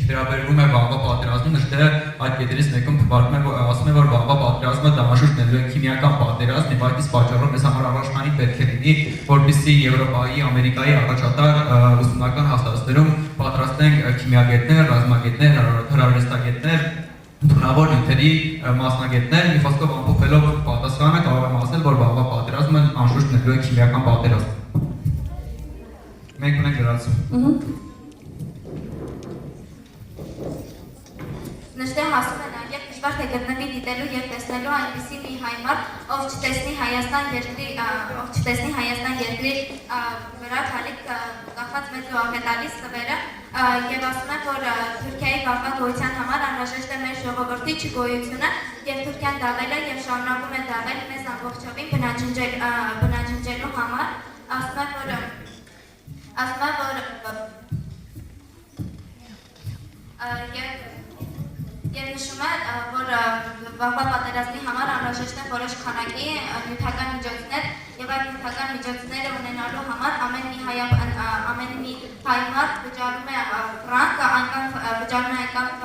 վերաբերվում է վաղվա պատերազմին, ըստ այդ կետերից մեկում թվարկում է, ասում է, որ վաղվա պատերազմը դանაშուշ ներդրել է քիմիական պատերազմ, եւ այդ պատճառով մեզ համար առաջնային պետք է լինի, որպեսզի Եվրոպայի, Ամերիկայի առաջատար ուսումնական հաստատություններում պատրաստենք քիմիագետներ, ռազմագետներ, հրարվեստագետներ, թունավոր նյութերի մասնագետներ, մի խոսքով ամփոփելով պատասխանը կարող եմ ասել, որ վաղվա պատերազմը անշուշտ ներդրել է քիմիական պատերազմ։ Մենք ունենք լրացում։ Նշտեղ ասում է նաև դժվար թե գտնվի դիտելու և տեսնելու այնպիսի մի հայմար, ով չտեսնի Հայաստան երկրի վրա թալիկ կախված մեծ ու աղետալի ստվերը և ասում է, որ Թուրքիայի վաղվա գոյության համար անհրաժեշտ է մեր ժողովրդի չգոյությունը և Թուրքիան դավել է և շարունակում է դավել մեզ ամբողջովին բնաջնջելու համար, ասում է, որ Եվ նշում է, որ վաղվա պատերազմի համար անհրաժեշտ են որոշ քանակի նյութական միջոցներ և այդ նյութական միջոցները ունենալու համար ամեն մի հայ մարդ վճարում է ֆրանկ, այնքան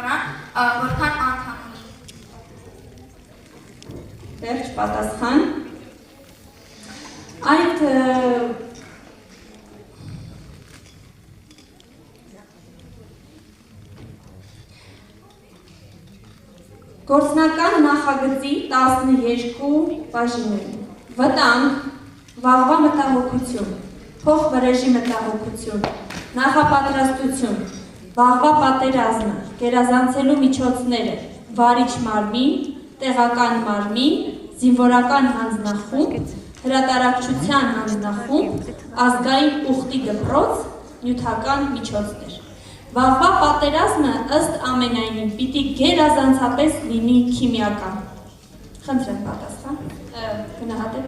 ֆրանկ, որքան անդամ ունի։ Վերջ պատասխան։ Այդ գործնական նախագծի 12 բաժիններ։ Վտանգ, վաղվա մտահոգություն, փոխվրեժի մտահոգություն, նախապատրաստություն, վաղվա պատերազմը, գերազանցելու միջոցները, վարիչ մարմին, տեղական մարմին, զինվորական հանձնախումբ, հրատարակչության հանձնախումբ, ազգային ուխտի դպրոց, նյութական միջոցներ։ Վաղվա պատերազմը ըստ ամենայնի պիտի գերազանցապես լինի քիմիական։ Խնդրեմ պատասխան, գնահատել։